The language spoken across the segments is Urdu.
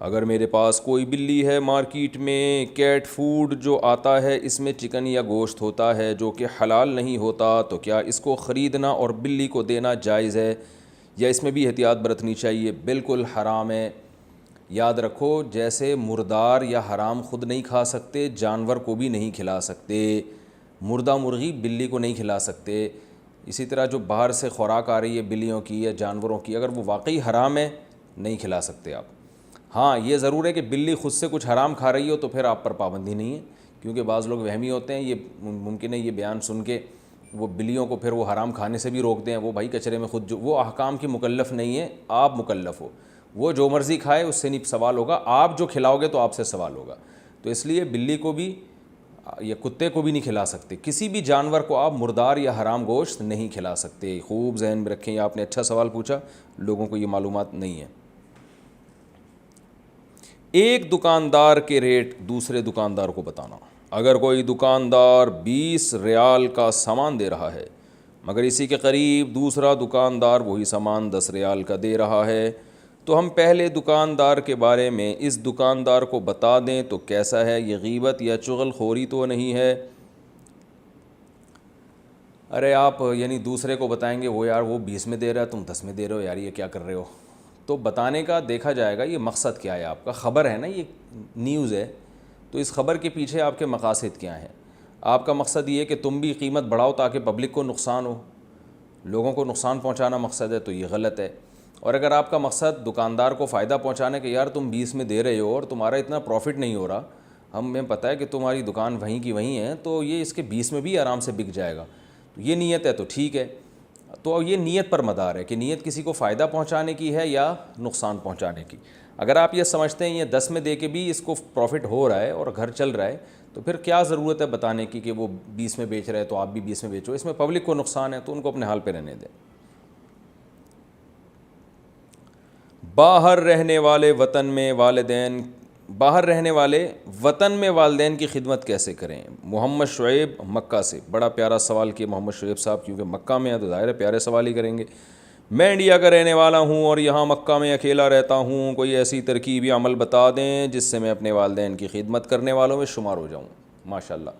اگر میرے پاس کوئی بلی ہے مارکیٹ میں، کیٹ فوڈ جو آتا ہے اس میں چکن یا گوشت ہوتا ہے جو کہ حلال نہیں ہوتا، تو کیا اس کو خریدنا اور بلی کو دینا جائز ہے یا اس میں بھی احتیاط برتنی چاہیے؟ بالکل حرام ہے۔ یاد رکھو، جیسے مردار یا حرام خود نہیں کھا سکتے، جانور کو بھی نہیں کھلا سکتے۔ مردہ مرغی بلی کو نہیں کھلا سکتے، اسی طرح جو باہر سے خوراک آ رہی ہے بلیوں کی یا جانوروں کی، اگر وہ واقعی حرام ہے نہیں کھلا سکتے آپ۔ ہاں یہ ضرور ہے کہ بلی خود سے کچھ حرام کھا رہی ہو تو پھر آپ پر پابندی نہیں ہے، کیونکہ بعض لوگ وہمی ہوتے ہیں، یہ ممکن ہے یہ بیان سن کے وہ بلیوں کو پھر وہ حرام کھانے سے بھی روک دیں۔ وہ بھائی کچرے میں خود جو وہ احکام کی مکلف نہیں ہے، آپ مکلف ہو، وہ جو مرضی کھائے اس سے نہیں سوال ہوگا، آپ جو کھلاؤ گے تو آپ سے سوال ہوگا۔ تو اس لیے بلی کو بھی یا کتے کو بھی نہیں کھلا سکتے، کسی بھی جانور کو آپ مردار یا حرام گوشت نہیں کھلا سکتے۔ خوب ذہن میں رکھیں، آپ نے اچھا سوال پوچھا، لوگوں کو یہ معلومات نہیں ہے۔ ایک دکاندار کے ریٹ دوسرے دکاندار کو بتانا۔ اگر کوئی دکاندار 20 ریال کا سامان دے رہا ہے مگر اسی کے قریب دوسرا دکاندار وہی سامان 10 ریال کا دے رہا ہے، تو ہم پہلے دکاندار کے بارے میں اس دکاندار کو بتا دیں تو کیسا ہے؟ یہ غیبت یا چغل خوری تو نہیں ہے؟ ارے آپ یعنی دوسرے کو بتائیں گے وہ یار وہ 20 میں دے رہا ہے تم 10 میں دے رہے ہو، یار یہ کیا کر رہے ہو؟ تو بتانے کا دیکھا جائے گا یہ مقصد کیا ہے آپ کا، خبر ہے نا، یہ نیوز ہے، تو اس خبر کے پیچھے آپ کے مقاصد کیا ہیں؟ آپ کا مقصد یہ ہے کہ تم بھی قیمت بڑھاؤ تاکہ پبلک کو نقصان ہو، لوگوں کو نقصان پہنچانا مقصد ہے، تو یہ غلط ہے۔ اور اگر آپ کا مقصد دکاندار کو فائدہ پہنچانے کہ یار تم 20 میں دے رہے ہو اور تمہارا اتنا پروفٹ نہیں ہو رہا، ہمیں پتہ ہے کہ تمہاری دکان وہیں کی وہیں ہے، تو یہ اس کے 20 میں بھی آرام سے بک جائے گا، تو یہ نیت ہے تو ٹھیک ہے۔ تو یہ نیت پر مدار ہے کہ نیت کسی کو فائدہ پہنچانے کی ہے یا نقصان پہنچانے کی۔ اگر آپ یہ سمجھتے ہیں یہ 10 میں دے کے بھی اس کو پروفٹ ہو رہا ہے اور گھر چل رہا ہے، تو پھر کیا ضرورت ہے بتانے کی کہ وہ 20 میں بیچ رہے تو آپ بھی 20 میں بیچو؟ اس میں پبلک کو نقصان ہے، تو ان کو اپنے حال پہ رہنے دیں۔ باہر رہنے والے وطن میں والدین کی خدمت کیسے کریں؟ محمد شعیب مکہ سے، بڑا پیارا سوال کیا محمد شعیب صاحب، کیونکہ مکہ میں ہے تو ظاہر ہے پیارے سوال ہی کریں گے۔ میں انڈیا کا رہنے والا ہوں اور یہاں مکہ میں اکیلا رہتا ہوں، کوئی ایسی ترکیب یا عمل بتا دیں جس سے میں اپنے والدین کی خدمت کرنے والوں میں شمار ہو جاؤں۔ ماشاءاللہ،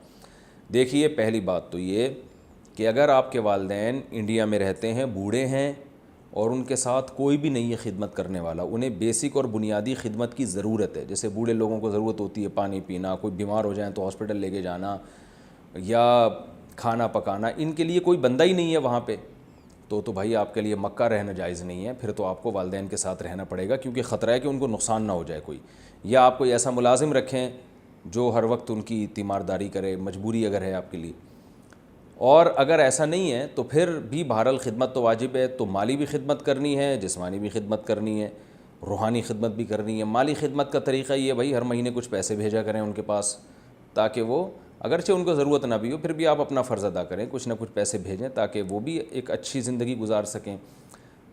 دیکھیے پہلی بات تو یہ کہ اگر آپ کے والدین انڈیا میں رہتے ہیں، بوڑھے ہیں اور ان کے ساتھ کوئی بھی نہیں ہے خدمت کرنے والا، انہیں بیسک اور بنیادی خدمت کی ضرورت ہے، جیسے بوڑھے لوگوں کو ضرورت ہوتی ہے پانی پینا، کوئی بیمار ہو جائیں تو ہاسپٹل لے کے جانا یا کھانا پکانا، ان کے لیے کوئی بندہ ہی نہیں ہے وہاں پہ، تو بھائی آپ کے لیے مکہ رہنا جائز نہیں ہے، پھر تو آپ کو والدین کے ساتھ رہنا پڑے گا، کیونکہ خطرہ ہے کہ ان کو نقصان نہ ہو جائے کوئی، یا آپ کوئی ایسا ملازم رکھیں جو ہر وقت ان کی تیمارداری کرے، مجبوری اگر ہے آپ کے لیے۔ اور اگر ایسا نہیں ہے تو پھر بھی بہرحال خدمت تو واجب ہے، تو مالی بھی خدمت کرنی ہے، جسمانی بھی خدمت کرنی ہے، روحانی خدمت بھی کرنی ہے۔ مالی خدمت کا طریقہ یہ بھائی ہر مہینے کچھ پیسے بھیجا کریں ان کے پاس، تاکہ وہ اگرچہ ان کو ضرورت نہ بھی ہو پھر بھی آپ اپنا فرض ادا کریں، کچھ نہ کچھ پیسے بھیجیں تاکہ وہ بھی ایک اچھی زندگی گزار سکیں۔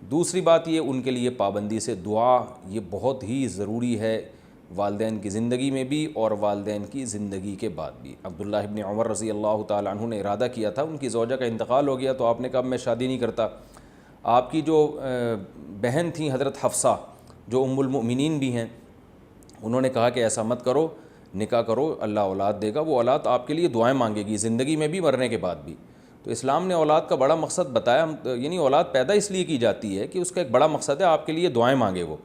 دوسری بات یہ ان کے لیے پابندی سے دعا، یہ بہت ہی ضروری ہے والدین کی زندگی میں بھی اور والدین کی زندگی کے بعد بھی۔ عبداللہ ابن عمر رضی اللہ تعالیٰ عنہ نے ارادہ کیا تھا، ان کی زوجہ کا انتقال ہو گیا تو آپ نے کہا میں شادی نہیں کرتا۔ آپ کی جو بہن تھیں حضرت حفصہ جو ام المؤمنین بھی ہیں، انہوں نے کہا کہ ایسا مت کرو، نکاح کرو، اللہ اولاد دے گا، وہ اولاد آپ کے لیے دعائیں مانگے گی زندگی میں بھی مرنے کے بعد بھی۔ تو اسلام نے اولاد کا بڑا مقصد بتایا، یعنی اولاد پیدا اس لیے کی جاتی ہے کہ اس کا ایک بڑا مقصد ہے آپ کے لیے دعائیں مانگے وہ۔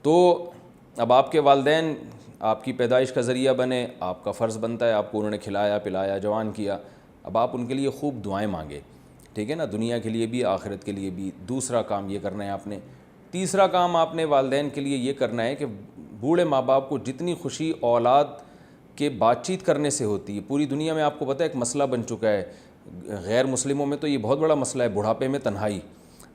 تو اب آپ کے والدین آپ کی پیدائش کا ذریعہ بنے، آپ کا فرض بنتا ہے آپ کو انہوں نے کھلایا پلایا جوان کیا، اب آپ ان کے لیے خوب دعائیں مانگے، ٹھیک ہے نا، دنیا کے لیے بھی آخرت کے لیے بھی۔ دوسرا کام یہ کرنا ہے آپ نے۔ تیسرا کام آپ نے والدین کے لیے یہ کرنا ہے کہ بوڑھے ماں باپ کو جتنی خوشی اولاد کے بات چیت کرنے سے ہوتی ہے، پوری دنیا میں آپ کو پتہ ہے ایک مسئلہ بن چکا ہے، غیر مسلموں میں تو یہ بہت بڑا مسئلہ ہے، بڑھاپے میں تنہائی۔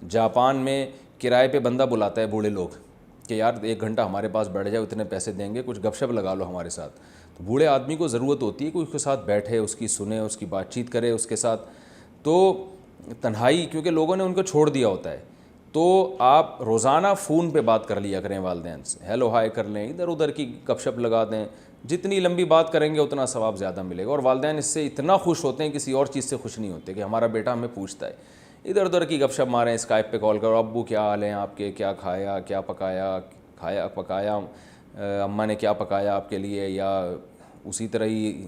جاپان میں کرائے پہ بندہ بلاتا ہے بوڑھے لوگ کہ یار 1 گھنٹہ ہمارے پاس بیٹھ جاؤ، اتنے پیسے دیں گے، کچھ گپ شپ لگا لو ہمارے ساتھ۔ تو بوڑھے آدمی کو ضرورت ہوتی ہے کہ اس کے ساتھ بیٹھے، اس کی سنے، اس کی بات چیت کرے اس کے ساتھ۔ تو تنہائی، کیونکہ لوگوں نے ان کو چھوڑ دیا ہوتا ہے، تو آپ روزانہ فون پہ بات کر لیا کریں والدین سے، ہیلو ہائے کر لیں، ادھر ادھر کی گپ شپ لگا دیں، جتنی لمبی بات کریں گے اتنا ثواب زیادہ ملے گا۔ اور والدین اس سے اتنا خوش ہوتے ہیں، کسی اور چیز سے خوش نہیں ہوتے کہ ہمارا بیٹا ہمیں پوچھتا ہے، ادھر ادھر کی گپ شپ ماریں، اسکائپ پہ کال کرو، ابو کیا حال ہیں آپ کے، کیا کھایا، کیا پکایا، کھایا پکایا، اماں نے کیا پکایا آپ کے لیے, یا اسی طرح ہی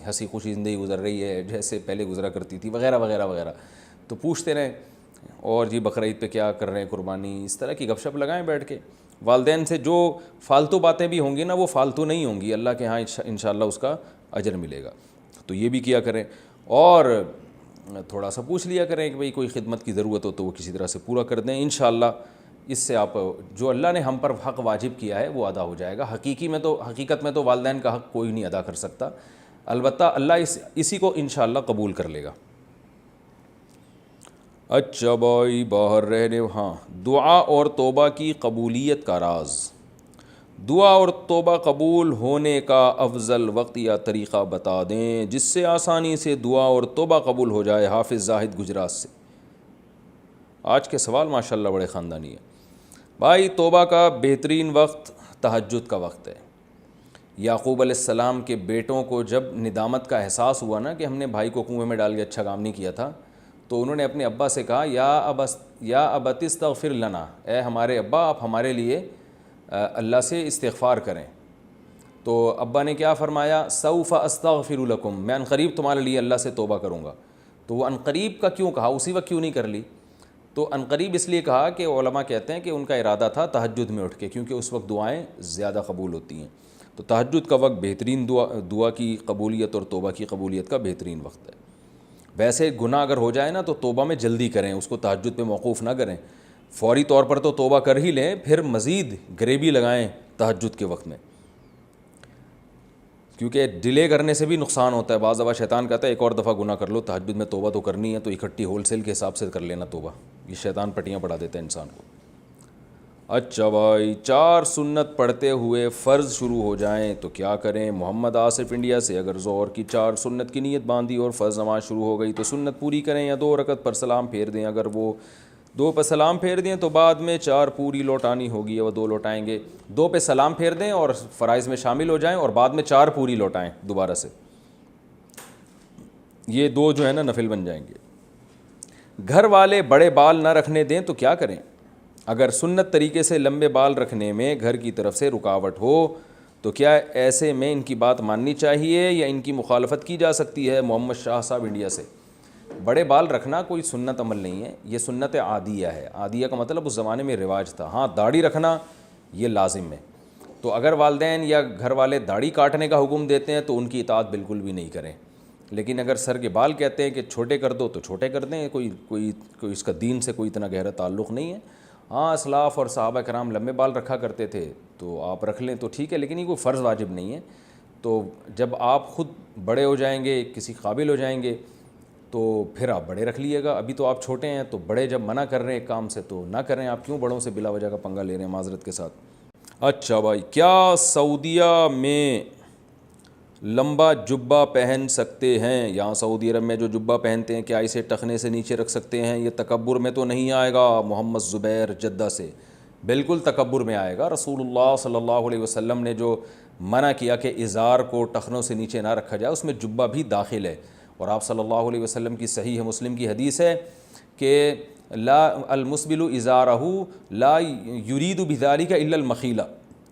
ہنسی خوشی زندگی گزر رہی ہے جیسے پہلے گزرا کرتی تھی, وغیرہ وغیرہ وغیرہ. تو پوچھتے رہیں. اور جی بقرعید پہ کیا کر رہے ہیں قربانی, اس طرح کی گپ شپ لگائیں بیٹھ کے. والدین سے جو فالتو باتیں بھی ہوں گی نا وہ فالتو نہیں ہوں گی, اللہ کے ہاں انشاءاللہ اس کا اجر ملے گا. تو یہ بھی کیا کریں. اور تھوڑا سا پوچھ لیا کریں کہ بھئی کوئی خدمت کی ضرورت ہو تو وہ کسی طرح سے پورا کر دیں. انشاءاللہ اس سے آپ جو اللہ نے ہم پر حق واجب کیا ہے وہ ادا ہو جائے گا. حقیقت میں تو والدین کا حق کوئی نہیں ادا کر سکتا, البتہ اللہ اسی کو انشاءاللہ قبول کر لے گا. اچھا بھائی باہر رہنے, ہاں دعا اور توبہ کی قبولیت کا راز. دعا اور توبہ قبول ہونے کا افضل وقت یا طریقہ بتا دیں جس سے آسانی سے دعا اور توبہ قبول ہو جائے. حافظ زاہد گجرات سے. آج کے سوال ماشاءاللہ بڑے خاندانی ہیں. بھائی توبہ کا بہترین وقت تہجد کا وقت ہے. یعقوب علیہ السلام کے بیٹوں کو جب ندامت کا احساس ہوا نا کہ ہم نے بھائی کو کنویں میں ڈال کے اچھا کام نہیں کیا تھا, تو انہوں نے اپنے ابا سے کہا یا ابت استغفر لنا, اے ہمارے ابا آپ ہمارے لیے اللہ سے استغفار کریں. تو ابا نے کیا فرمایا, سوف استغفر لکم, میں عنقریب تمہارے لیے اللہ سے توبہ کروں گا. تو وہ عنقریب کا کیوں کہا, اسی وقت کیوں نہیں کر لی؟ تو عنقریب اس لیے کہا کہ علماء کہتے ہیں کہ ان کا ارادہ تھا تہجد میں اٹھ کے, کیونکہ اس وقت دعائیں زیادہ قبول ہوتی ہیں. تو تہجد کا وقت بہترین دعا کی قبولیت اور توبہ کی قبولیت کا بہترین وقت ہے. ویسے گناہ اگر ہو جائے نا تو توبہ میں جلدی کریں, اس کو تہجد پہ موقوف نہ کریں. فوری طور پر تو توبہ کر ہی لیں, پھر مزید گریبی لگائیں تہجد کے وقت میں, کیونکہ ڈیلے کرنے سے بھی نقصان ہوتا ہے. بعض دفعہ شیطان کہتا ہے ایک اور دفعہ گناہ کر لو, تہجد میں توبہ تو کرنی ہے تو اکٹھی ہول سیل کے حساب سے کر لینا توبہ. یہ شیطان پٹیاں پڑھا دیتا ہے انسان کو. اچھا بھائی 4 سنت پڑھتے ہوئے فرض شروع ہو جائیں تو کیا کریں؟ محمد آصف انڈیا سے. اگر ظہر کی 4 سنت کی نیت باندھی اور فرض نماز شروع ہو گئی تو سنت پوری کریں یا 2 رکعت پر سلام پھیر دیں. اگر وہ 2 پہ سلام پھیر دیں تو بعد میں 4 پوری لوٹانی ہوگی, وہ 2 لوٹائیں گے. 2 پہ سلام پھیر دیں اور فرائض میں شامل ہو جائیں اور بعد میں 4 پوری لوٹائیں دوبارہ سے. یہ 2 جو ہے نا نفل بن جائیں گے. گھر والے بڑے بال نہ رکھنے دیں تو کیا کریں؟ اگر سنت طریقے سے لمبے بال رکھنے میں گھر کی طرف سے رکاوٹ ہو تو کیا ایسے میں ان کی بات ماننی چاہیے یا ان کی مخالفت کی جا سکتی ہے؟ محمد شاہ صاحب انڈیا سے. بڑے بال رکھنا کوئی سنت عمل نہیں ہے, یہ سنت عادیہ ہے. عادیہ کا مطلب اس زمانے میں رواج تھا. ہاں داڑھی رکھنا یہ لازم ہے. تو اگر والدین یا گھر والے داڑھی کاٹنے کا حکم دیتے ہیں تو ان کی اطاعت بالکل بھی نہیں کریں. لیکن اگر سر کے بال کہتے ہیں کہ چھوٹے کر دو تو چھوٹے کر دیں, کوئی اس کا دین سے کوئی اتنا گہرا تعلق نہیں ہے. ہاں اسلاف اور صحابہ کرام لمبے بال رکھا کرتے تھے تو آپ رکھ لیں تو ٹھیک ہے, لیکن یہ کوئی فرض واجب نہیں ہے. تو جب آپ خود بڑے ہو جائیں گے, کسی قابل ہو جائیں گے تو پھر آپ بڑے رکھ لیے گا. ابھی تو آپ چھوٹے ہیں, تو بڑے جب منع کر رہے ہیں ایک کام سے تو نہ کریں. آپ کیوں بڑوں سے بلا وجہ کا پنگا لے رہے ہیں معذرت کے ساتھ. اچھا بھائی, کیا سعودیہ میں لمبا جبہ پہن سکتے ہیں؟ یہاں سعودی عرب میں جو جبہ پہنتے ہیں کیا اسے ٹخنے سے نیچے رکھ سکتے ہیں؟ یہ تکبر میں تو نہیں آئے گا؟ محمد زبیر جدہ سے. بالکل تکبر میں آئے گا. رسول اللہ صلی اللہ علیہ وسلم نے جو منع کیا کہ ازار کو ٹخنوں سے نیچے نہ رکھا جائے, اس میں جبہ بھی داخل ہے. اور آپ صلی اللہ علیہ وسلم کی صحیح مسلم کی حدیث ہے کہ لا المسبل ازارہ لا یرید بذلک الا المخیلہ.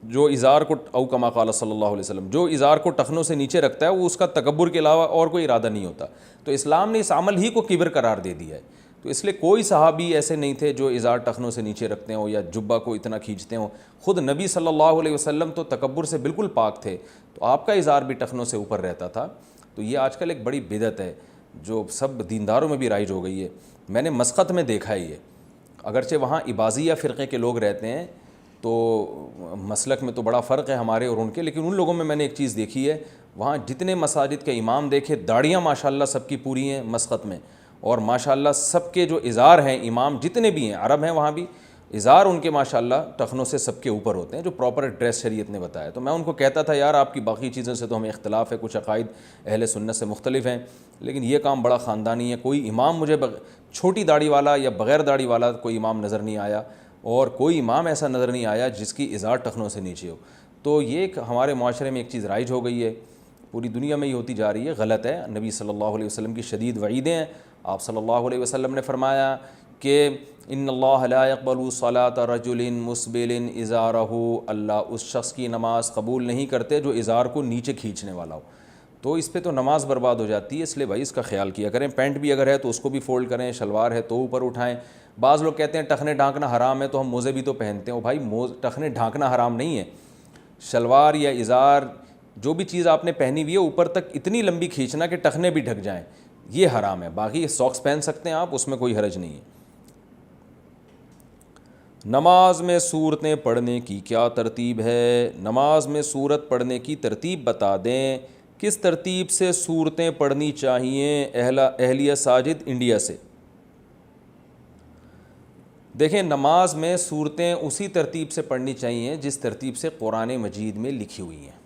جو ازار کو او کما قال صلی اللہ علیہ وسلم, جو ازار کو ٹخنوں سے نیچے رکھتا ہے وہ اس کا تکبر کے علاوہ اور کوئی ارادہ نہیں ہوتا. تو اسلام نے اس عمل ہی کو کبر قرار دے دیا ہے. تو اس لیے کوئی صحابی ایسے نہیں تھے جو ازار ٹخنوں سے نیچے رکھتے ہوں یا جبہ کو اتنا کھینچتے ہوں. خود نبی صلی اللہ علیہ وسلم تو تکبر سے بالکل پاک تھے, تو آپ کا ازار بھی ٹخنوں سے اوپر رہتا تھا. تو یہ آج کل ایک بڑی بدعت ہے جو سب دینداروں میں بھی رائج ہو گئی ہے. میں نے مسقط میں دیکھا ہے یہ, اگرچہ وہاں عباضیہ فرقے کے لوگ رہتے ہیں تو مسلک میں تو بڑا فرق ہے ہمارے اور ان کے, لیکن ان لوگوں میں نے ایک چیز دیکھی ہے, وہاں جتنے مساجد کے امام دیکھے داڑیاں ماشاءاللہ سب کی پوری ہیں مسقط میں, اور ماشاءاللہ سب کے جو ازار ہیں امام جتنے بھی ہیں عرب ہیں وہاں بھی, ازار ان کے ماشاءاللہ ٹخنوں سے سب کے اوپر ہوتے ہیں, جو پراپر ڈریس شریعت نے بتایا. تو میں ان کو کہتا تھا یار آپ کی باقی چیزوں سے تو ہمیں اختلاف ہے, کچھ عقائد اہل سنت سے مختلف ہیں, لیکن یہ کام بڑا خاندانی ہے. کوئی امام مجھے چھوٹی داڑھی والا یا بغیر داڑھی والا کوئی امام نظر نہیں آیا, اور کوئی امام ایسا نظر نہیں آیا جس کی ازار ٹخنوں سے نیچے ہو. تو یہ ایک ہمارے معاشرے میں ایک چیز رائج ہو گئی ہے, پوری دنیا میں ہی ہوتی جا رہی ہے, غلط ہے. نبی صلی اللہ علیہ وسلم کی شدید وعیدیں ہیں. آپ صلی اللہ علیہ وسلم نے فرمایا کہ ان اللہ لا يقبل صلاۃ رجل مسبل ازارہ، اللہ اس شخص کی نماز قبول نہیں کرتے جو ازار کو نیچے کھینچنے والا ہو. تو اس پہ تو نماز برباد ہو جاتی ہے، اس لیے بھائی اس کا خیال کیا کریں. پینٹ بھی اگر ہے تو اس کو بھی فولڈ کریں، شلوار ہے تو اوپر اٹھائیں. بعض لوگ کہتے ہیں ٹخنے ڈھانکنا حرام ہے تو ہم موزے بھی تو پہنتے ہیں. بھائی ٹخنے ڈھانکنا حرام نہیں ہے، شلوار یا ازار جو بھی چیز آپ نے پہنی ہوئی ہے اوپر تک اتنی لمبی کھینچنا کہ ٹخنے بھی ڈھک جائیں، یہ حرام ہے. باقی ساکس پہن سکتے ہیں آپ، اس میں کوئی حرج نہیں ہے. نماز میں سورتیں پڑھنے کی کیا ترتیب ہے؟ نماز میں سورت پڑھنے کی ترتیب بتا دیں. کس ترتیب سے سورتیں پڑھنی چاہیے؟ اہلیہ ساجد انڈیا سے. دیکھیں نماز میں سورتیں اسی ترتیب سے پڑھنی چاہیے جس ترتیب سے قرآن مجید میں لکھی ہوئی ہیں.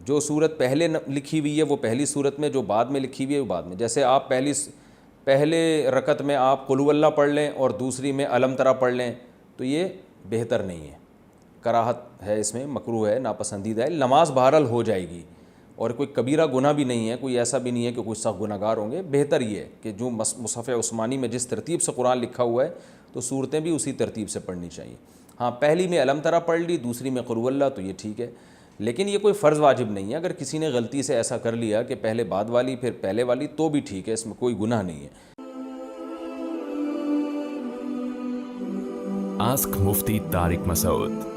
جو سورت پہلے لکھی ہوئی ہے وہ پہلی سورت میں، جو بعد میں لکھی ہوئی ہے وہ بعد میں. جیسے آپ پہلے رکعت میں آپ قل هو اللہ پڑھ لیں اور دوسری میں الم تری پڑھ لیں تو یہ بہتر نہیں ہے، کراہت ہے، اس میں مکروہ ہے، ناپسندیدہ ہے. نماز بہرحال ہو جائے گی اور کوئی کبیرہ گناہ بھی نہیں ہے، کوئی ایسا بھی نہیں ہے کہ کوئی سخت گناہ گار ہوں گے. بہتر یہ ہے کہ جو مصحف عثمانی میں جس ترتیب سے قرآن لکھا ہوا ہے تو صورتیں بھی اسی ترتیب سے پڑھنی چاہیے. ہاں پہلی میں الم تری پڑھ لی، دوسری میں قل هو اللہ، تو یہ ٹھیک ہے، لیکن یہ کوئی فرض واجب نہیں ہے. اگر کسی نے غلطی سے ایسا کر لیا کہ پہلے بعد والی پھر پہلے والی تو بھی ٹھیک ہے، اس میں کوئی گناہ نہیں ہے. Ask Mufti Tariq Masoud.